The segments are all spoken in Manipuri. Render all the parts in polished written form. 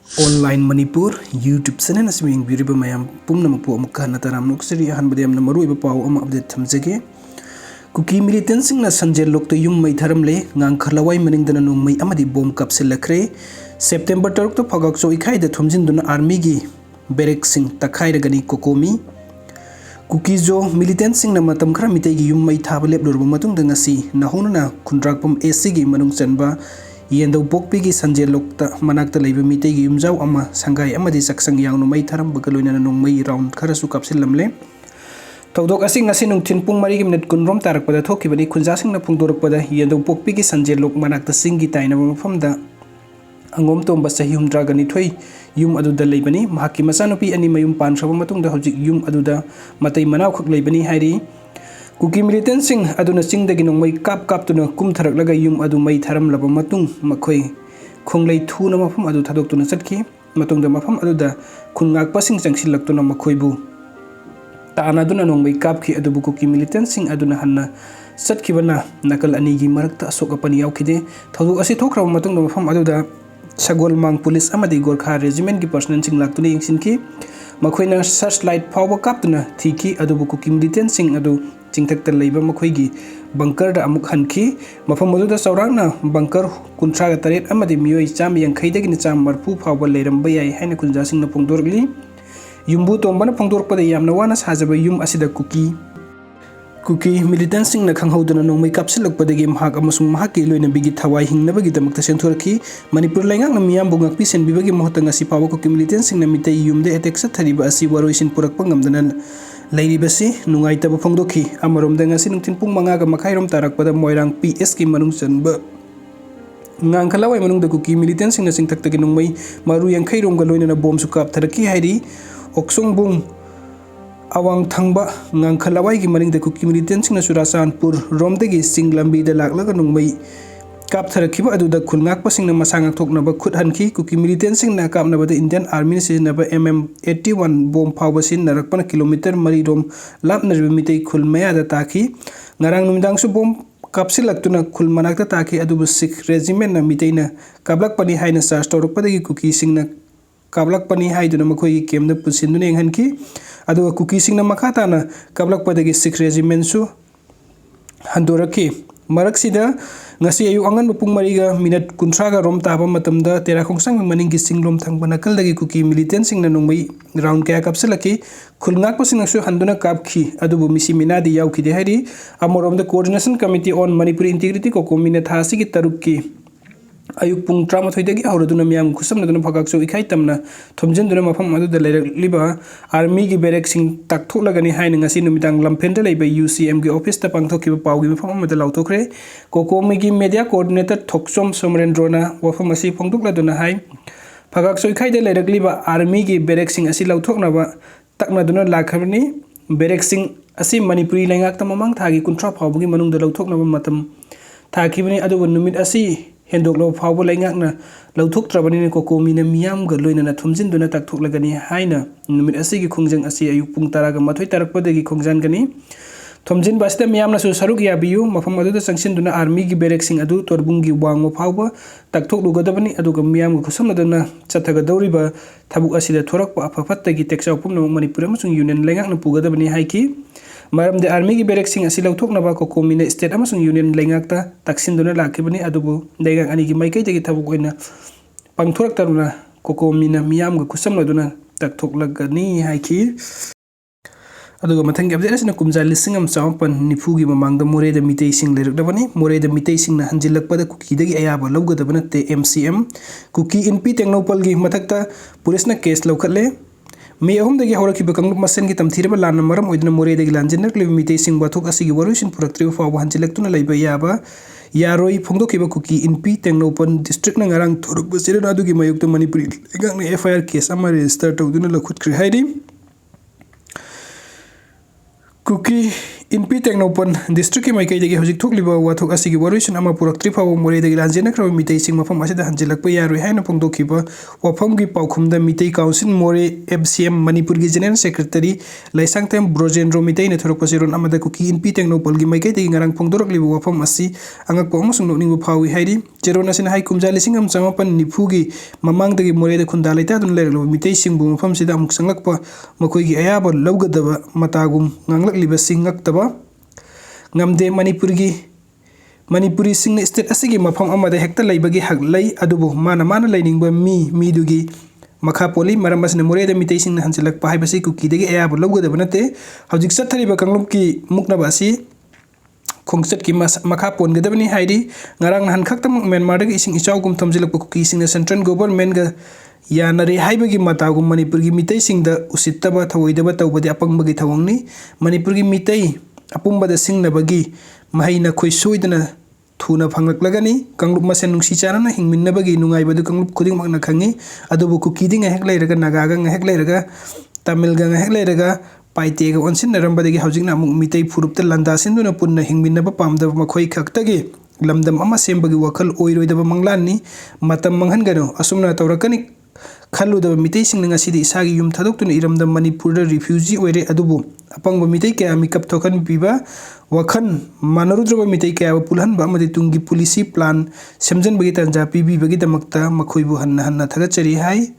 online Manipur YouTube channel Assam यंगबिरिब मयाम पुमनमपु अमुक हन्ना तराम नुक्सरी अहनबदे यमना मरुइब पाव अमा अपडेट थमजगे कुकी मिलिटेंट सिंगना संजय लोकतो युम मई थरमले ngang खलवाई मनिंगदना नोंगमई अमदि बॉम कपसिलखरे सेप्टेम्बर 3 तो फगकसो इखाइदा थुमजिनदुना आर्मी गी बेरेक सिंग तखाइरगनी कोकोमी कुकी जो मिलिटेंट सिंगना मतम खरा मितेगी युम मई थाब लेपलोरब मतुंग दंगसी नहोनना खुंद्राकपम एसी गी मनुंग चनबा येंदौ पोकपीगी संजय लोकता मनाक्ता लेब मितेगी युमजाव अमा संगाई अमदि सक्संग यावनो मई थरम बगलोइना नोंगमई राउंड खरसु कपसिलमले थौदोक असि ngasi nungthin pung 4 gi minute kunrom tarakpada thokibani khunjasingna phungdorakpada yendau pokpi gi sanjay lok manakta singi taina mafamda angom tomba sahi humdra gani thoi yum aduda leibani mahaki masanupi ani mayum panraba matungda hojik yum aduda matai manaw khak leibani hairi kuki militant sing aduna singdagi nongmai kap kap tuna kum tharaklaga yum adu mai tharam laba matung makhoi khonglei thuna mafam adu thadok tuna satki matungda mafam aduda khungak pasing changsil laktuna makhoibu तानादुना नोंगमई कापखि अदुबु कुकी मिलिटेंट सिंग अदुना हन्ना सटखिबना नकल अनिगी मरक्ता अशोकपनि यावखिदे थौदोक असि थोख्रब मतुंग मफम अदुदा सगोलमांग पुलिस अमदि गोरखा रेजिमेंट की पर्सनल सिंग लाक्तुना यंगसिनखि मखोइना सर्च लाइट फावबा कापतुना थीखि अदुबु कुकी मिलिटेंट सिंग अदु चिंथक्ता लेबा मखोइगी बंकर दा अमुक हनखि मफम अदुदा चौरांगना बंकर 38 अमदि मियोइ 180 चाम मरफु फावबा लेरंबा याय हाइना कुंजासिंगना फोंदोरगली युम्बु तोंबना फोंदोरपदा यामना वाना साजबा युम असिदा कुकी मिलिटेंट सिंगना खंगहौदना नोंगमई कापसिलकपदगी महाक अमसुंग महाकी लोइना बिगी थवाई हिंगनबगी दमकता सेंथोरखी मणिपुर लाइंगांगना मियामबु ngakpi senbibagi mohta ngasi pawa Kuki militant सिंगना मिtai युमदे अटैक सथरिबा असि वरोइसिन पुरकपा ngamdana लेरिबसी नुंगाइतबा फोंदोखी अमरोमदा ngasi nungthin pung 5 ga makhairom tarakpada moirang PS ki manung chanba ngang khalawai manungda Kuki militant सिंगना सिंगथक्तगी नोंगमई मारु यांखैरोम ga loina bomb su kap tharaki hairi ओक्सोंगबुंग अवांग थंगबा ngang की मनिंग कुकी मिलिटेंट सिंगना चुराचांदपुर रोमदगी सिंग लंबी दा लाक्लगा नोंगमई कापथरखिबा अदुदा खुलंगाकपा सिंगना मसांग थोकनबा खुद हनखी कुकी मिलिटेंट सिंगना कापनबदा इंडियन आर्मी सिजनबा MM81 बॉम्ब फावबा सिनरकपना किलोमीटर 4 रोम लापनरबा मितै खुल मयादा ताखी ngarang numdangsu बॉम्ब कापसिलक्तुना खुल मनाक्ता ताखी अदुबु सिख रेजिमेंट ना मितैना काबलकपनि हाइना चार्ज तौरकपदगी कुकी सिंगना काबलकपनि हाइदुना मखोई केमदा पुसिनदुना यंगहनखि अदुगा कुकी सिंगना मखाताना काबलकपदगी सिख रेजिमेंट सु हंदोरखि मरकसिदा ngasi ayu angan bupung mariga minute 30 ga rom taba matamda tera khongsang maningi singlom thangba nakalagi kuki militant singna nongmai round kaya kapselaki khulngak pasing su handuna kapkhi adubu misi minadi yauki de hari amorom the coordination committee on manipur integrity ko komina thasi ki tarukki ayuk pung 13 dagi hauraduna miyam khusamnaduna phagakso ikhai tamna thomjenduna mafam aduda liba army gi barrack sing taktholagani haina ngasi numitang lampenda leiba UCM gi office ta pangthokiba pawgi mafam amada lautokre kokomi gi media coordinator thoksom somrendrona wafam asi phongdukladuna hai phagakso ikhai de liba army gi barrack sing asi lauthoknaba taknaduna lakhabni barrack sing asi manipuri lengak tamamang thagi kuntra phawgi manungda lauthoknaba matam thakibani adubu numit asi हेंदोकलो फावबो लाइंगाकना लौथोकत्रबनि कोकोमीना मियाम ग लोइना थुमजिनदुना ताकथोकलगनि हाइना नुमित असिगी खुंजंग असि अयुक पुंग 10 गा मथोय तारकपदगी खुंजानगनि थुमजिन बासिदा मियामना सु सरुक याबियु मफम अदुदा संगसिनदुना आर्मी गी बेरेक सिंग अदु तोरबुंगी वांगो फावबो ताकथोकलुगदबनि अदुगा मियाम ग खुसमदना चथगा दौरिबा थाबुक असिदा थोरकपा अफफत्तगी टेक्साव पुमन मणिपुर अमसुंग यूनियन लाइंगाकना पुगदबनि हाइकी मरम दे आर्मी की बेरेक सिंग असि लौथोकनबा कोकोमीना स्टेट अमसुंग यूनियन लेंगाकता ताकसिनदुना लाखिबनि अदुबु लेंगाक अनि की माइकै दगी थाबुक ओइना पांगथोरकतरुना कोकोमीना मियाम ग खुसमलदुना ताकथोकलगनि हाइकी अदुगा मथंग अपडेट असना कुमजा लिसिंग अम चावपन निफुगी ममांगदा मोरेदा मितै सिंग लेरकदबनि मोरेदा मितै सिंगना हंजिलकपदा कुकी दगी अयाबा लौगदबना ते MCM कुकी इनपी टेक्नोपलगी मथकता पुलिसना केस लौखले मे अहुमदगी हौरखिबा कंगलुप मसन की तमथीरबा लान मरम ओइदना मोरेदगी लांजिनरक्लिब मितै सिंग बाथोक असिगी वरुसिन पुरक्त्रिबा फावबा हंजिलक्तुना लैबा याबा यारोई फोंदोखिबा कुकी इनपी टेक्नोपन डिस्ट्रिक्ट ना ngarang थोरकबा सिरना अदुगी मयुक्ता मणिपुरी लेंगाकना FIR केस अमा register तौदुना लखुतख्रि हाइरि Kuki Inpi Teknopon District Maikai Hojik Tukliba Watuk Asigi Warution Ama Puraktripa More de Lanjana Crow Mitei Sing Mafam Asida Hanjilak Payari Hana Pongdo Kiba Wapamgi Paukumda Mitei Council More FCM Manipurgi General Secretary Laisang Tem Brojendro Mitei Netoroposiron Amada Kuki Inpi Teknopol Gimaikai Ngarang Pongdorok Liba Wapam Asi Angak Pomusung Ningu Pawi Haidi Jeronasin Hai Kumjali Singam Samapan Nipugi Mamang de More de Kundalita Dun Lero Mitei Sing Bumfam Sidam Sangakpa Makoigi Ayaba Logadaba Matagum Nganglak Liba Singak Ngamde Manipuri sing state asigi mafam amada hekta laibagi hak lai adubu mana lainingba midugi makha poli maramas ne moreda mitei sing hansilak pahai basi kuki degi ayab lawgada banate hawjik sathariba kanglum ki mukna basi khongset ki makha pon gadabani haidi ngarang han khakta Myanmar degi ising ichau gum thamjilak kuki sing central government ga yanare haibagi matagum Manipur gi mitei sing da usittaba thawoidaba tawbadi apangbagi thawangni Manipur gi mitei Apumba da sing na bagi mahina khoi soidana thuna phangaklagani kanglup masen nungsi charana hingmin na bagi nungai badu kanglup khuding makna khangi adubu kuki ding hek lairaga naga ga hek lairaga tamil ga hek lairaga paite ga onsin naram badagi haujing na muk mitei phurup ta landa sinduna punna hingmin na ba pamda makhoi khaktage lamdam ama sembagi wakal oiroidaba manglanni matam manghangano asumna tawrakani Khaludaba mitei sing nga sidi isagi yum thadok tun iramda Manipur da refugee oire adubu apangba mitei kaya mikap thokan piba wakhan manarudroba mitei kaya pulhan ba amadi tungi policy plan semjan bagi tanja pibi bagi damakta makhoibu hanna thagachari hai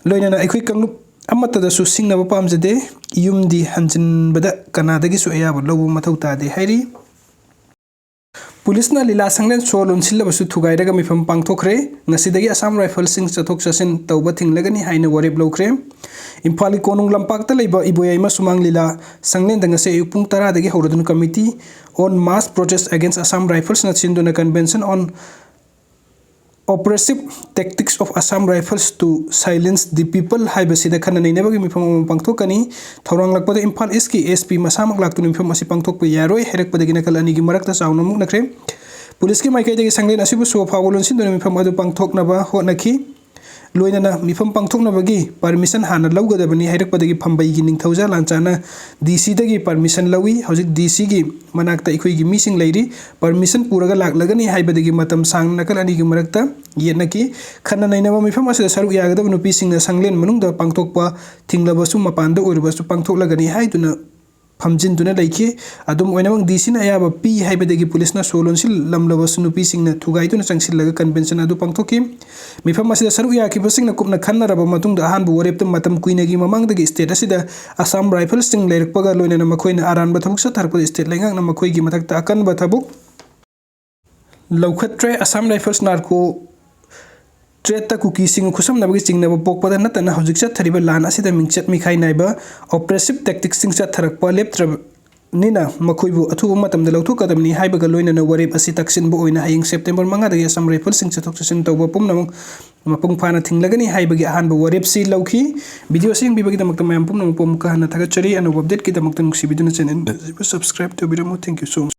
loinana aikhoi kanglup amata da su singna ba pamjade yumdi hanjin bada kanadagi su ayaba lobu mathau tade hairi Police na lila sanglen solon silla basu thugai daga mifam pangthokre ngasidagi Assam Rifle sing chathok chasin tawba thinglagani haina warep lokre Imphali konung lampak ta leiba iboyai ma sumang lila sanglen danga se upung tara dagi horadun committee on mass protest against Assam Rifles na chinduna convention on oppressive tactics of Assam Rifles to silence the people haibasida khana neinabagi mifam pangthokani thorang lakpada Imphal East ki SP masamak laktun mifam asi pangthokpa yaroi herekpadagi nakal anigi marakta chauna muk nakre police ki maikai dagi sanglen asibu so phawolon sinduna mifam adu pangthoknaba honaki loinana mifam pangthoknabagi permission hana lawgadabani herekpadagi phambai gi ningthauja lanchana DC dagi permission lawi hojik DC gi manakta ikhoi gi mising leiri permission puraga laklagani haibadagi matam sang nakal ani gi marakta yenaki khana nainaba mifam asida saruk yagadab nupi singna sanglen manungda pangthokpa thinglabasu mapanda oirbasu pangthoklagani haiduna Pamjin tuna laiki adum oinamang DC na ayaba pi haibadagi police na solon sil lamlabasu nupi singna thugai tuna changsil laga convention adu pangthoki mifam asida saruk ya ki basing na kupna khanna raba matung da ahan bu warep tum matam kuinagi mamang dagi state asida Assam Rifles sing leirpaga loina na makoina aran ba thabuk sa tharpa state lengang na makoi gi mathakta akan ba thabuk laukhatre Assam Rifles narko Treta kuki sing khusam nabagi chingna ba pokpada natana hojik chat thariba lan asida mingchat mikhai naiba oppressive tactics sing chat tharakpa leptra nina makhoibu athuba matam da lauthuk kadamni haibaga loina na warep asi taksin bo oina haying September manga dagi Assam Rifles sing chathok chasin tawba pumnam mapung phana thinglagani haibagi ahan ba warep si lauki video sing bibagi damakta mayam pumnam pom ka hana thagachari anu update ki damakta nuksi biduna channel subscribe to biramu thank you so much